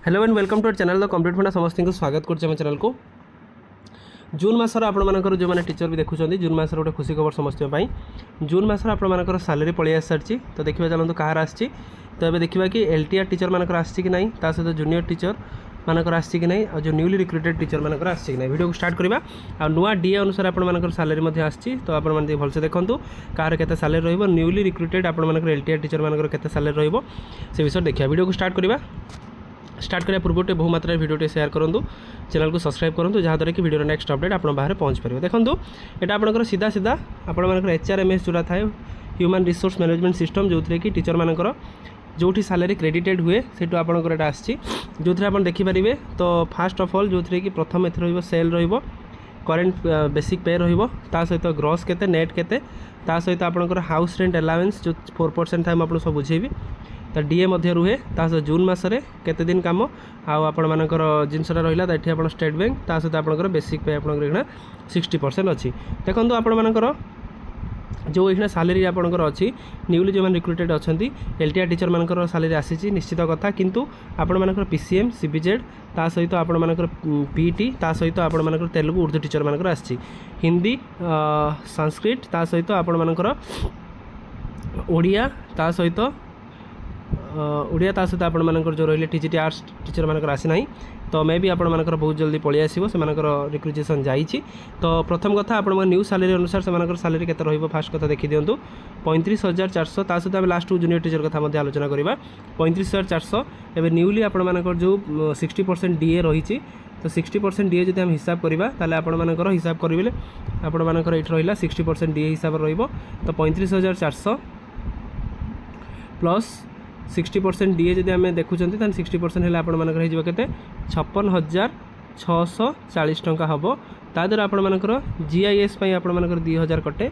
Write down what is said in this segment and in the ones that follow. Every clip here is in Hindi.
Hello and welcome to our channel the complete funda समस्त को स्वागत करछे चैनल को। जून मासर आपंकर जो मैंने टीचर भी देखुं जून मासर गोटे खुशी खबर समस्त जून मासर आपर सालेरी पलि आस सारी तो देखा चलते कहार आसी तो ये देखा कि एलटीआर टीचर मानकर आसी कि नहीं सहित जूनियर टीचर मानकर आसी कि नहीं और जो न्यूली रिक्रुटेड टीचर मानकर आसी कि नहीं वीडियो को स्टार्ट करवा आ नुआ डीए अनुसार आपर सालेरी आसी तो आप भलसे देखूँ कहार केते सालेरी रहिबो न्यूली रिक्रुटेड आपर एलटीआर टीचर मानकर केते सालेरी रहिबो से विषय देखा वीडियो को स्टार्ट करवा। स्टार्ट करिया पूर्व बहु मात्रा वीडियो शेयर करूँ चैनल को सब्सक्राइब करूँ जहाँद्वारा कि वीडियो नेक्स्ट अपडेट आप बाहर पहुँच पारे। देखो यहाँ आपंकर सीधा सीधा आपर एचआरएमएस जोड़ा थाए ह्यूमन रिसोर्स मैनेजमेंट सिस्टम जो थी कि टीचर मानकर जो सालेरी क्रेडिटेड हुए से आपंकर यहाँ आसी जो आप देखिपारे तो फास्ट ऑफ ऑल जो थी कि प्रथम एथर सेल करेन्ट बेसिक पे रहा सहित ग्रॉस केते नेट केते सहित आपंकर हाउस रेंट अलाउंस जो 4% था मुझे सब बुझेबी तो डीए रुहे सहित जून मसरे केते दिन कम आपण मानकर जिनसा रहा ये आप स्टेट बैंक सहित आप बेसिक पे आप 60% अच्छी देखो आपण मानकर जो ये सालेरी आपंकर अच्छी न्यूली जो रिक्रुटेड अच्छा एलटीआर टीचर मानकर सालेरी आसी निश्चित कथा किंतु आपण मानकर पीसीएम सीबीजेड ता सहित आपण मानकर पीटी ता सहित आपण मानकर तेलुगु उर्दू टीचर मानकर आसी हिंदी संस्कृत ता सहित आपण मानकर ओडिया ता सहित ओडिया ता सहित आपण मानकर जो रहिले टीजीटी आर्ट्स टीचर मानकर आसी नाही तो मे भी आपण मानकर बहुत जल्दी पळि आसीबो से मानकर रिक्रुटेशन जाईछि। तो प्रथम कथा आपण न्यू सालेरी अनुसार से मानकर सालेरी केते रहिबो फास्ट कथा देखि दियंतु 35,400 ता सहित लास्ट जूनियर टीचर कथा मध्ये आलोचना करिबा 35,400 एबे न्यूली आपण मानकर जो 60% डीए रहिछि तो 60% डीए जदि हम हिसाब करवा ताले आपण मानकर हिसाब करिबे आपण मानकर एठ रहिला 60% डीए हिसाब रहिबो तो 35,400 प्लस 60% डीए जब आम देखुं 60% है आपंकर 56,640 टंका हम ताद्वारा आपण मानकर जीआईएस आपर 2000 कटे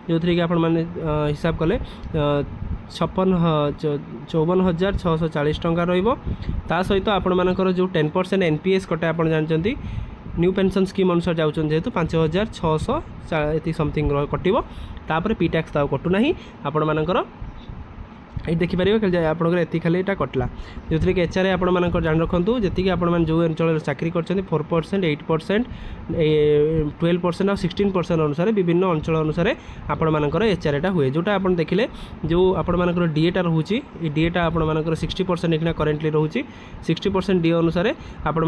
जो थी कि आपण मैंने हिसाब कले 54,640 टंका रहा सहित आपण मानकर जो 10% एनपीएस कटे आप जानते न्यू पेंशन स्कीम अनुसार जाऊँ जेहेतु 5,600 समथिंग कटो तापर पी टैक्स तो कटुना आपण मानकर ये देखिपारे आपंकर एति खाली यहाँ कटला जो थी कि एचआरए आप जान रखु जी आप जो अंचल चाकरी कर 4% 8% 12% और 16% अनुसार विभिन्न अंचल अनुसार आपर एचआरएटा हुए जोटा आप देखिले जो आपर डीएटा रोचे डीएटा आपर 60% एक करेन्टली रोचे 60% डीए अनुसार आपर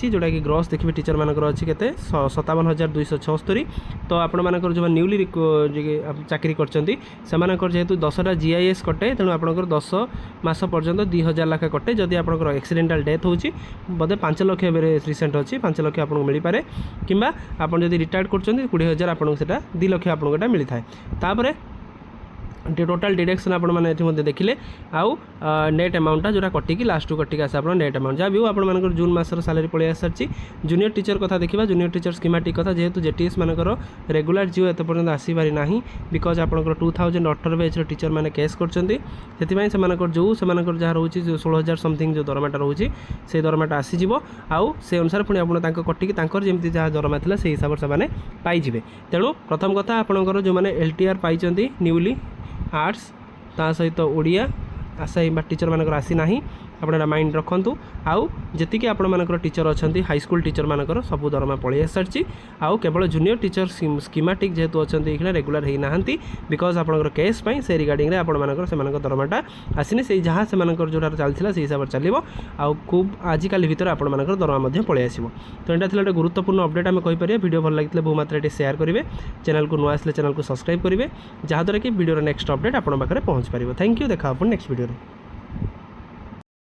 जोटा कि ग्रॉस देखिए टीचर मानकर अच्छी के 57,276 तो आपर जो न्यूली चाकरी कर जेहेतु 10टा जीआईएस कटे तेणु आपंकर 10 मास पर्यंत 2,000 लाख कटे जदि आपंकर एक्सीडेंटाल डेथ होची बोधे 5 लाख रिसेंट अच्छी 5 लाख आपको मिल पारे किंबा आप रिटायर्ड कर 20,000 आपको 2 लाख आपको मिलता है तापर टोटाल डिडक्शन आप देखिले आउ नेट अमाउंटा जोटा कटिकी लास्ट कटिक आसे आप नेट अमाउंट जहाँ भी हो आप जून मासर सालेरी पलि आस सारी जूनियर टीचर कथा देखा जूनियर टीचर स्कीमेटिक कथा जेहेतु जेटीएस मानकर रेगुलर जिओ एत पर्यंत आसपारी ना बिकज आप 2018 बैच टीचर मैंने केस कर जो से जहाँ रोचे 16,000 समथिंग जो दरमाटा रोचे से दरमाटा आसीज आउ से अनुसार पुणी आप कटिकी जमी जहाँ दरमा था से हिसाब से पाइबे तेणु प्रथम कथा आपंकर जो मैंने एलटीआर पाई न्यूली आर्ट्स ता सहित ओडिया आशा टीचर मानकर आसी ना अपना माइंड रखु आउ जी आपर टीचर अच्छा हाईस्कल टीचर मानकर सब दरमा पलि आस सारी आउ केवल जूनियर टीचर स्कीमेटिक जेहेतु अच्छा ये रेगुलर होना बिकज आप केस से रिगार्डिंग आपर दरमाटा आसनी से जहाँ से जो चलता से हिसाब से चलो आउ खूब आजिकल भितर आपर दरमा पलि आसो तो यहाँ था गुरुत्वपूर्ण अपडेट आम कहीपर वीडियो भल लगी बहु मात्रा शेयर करेंगे चैनल को नुआ आसले चैनल को सब्सक्राइब करेंगे जहाँद्वारा कि वीडियो नेक्स्ट अपडेट आप पाखे पहुँच पार। थैंक यू देखा नेक्स्ट वीडियो।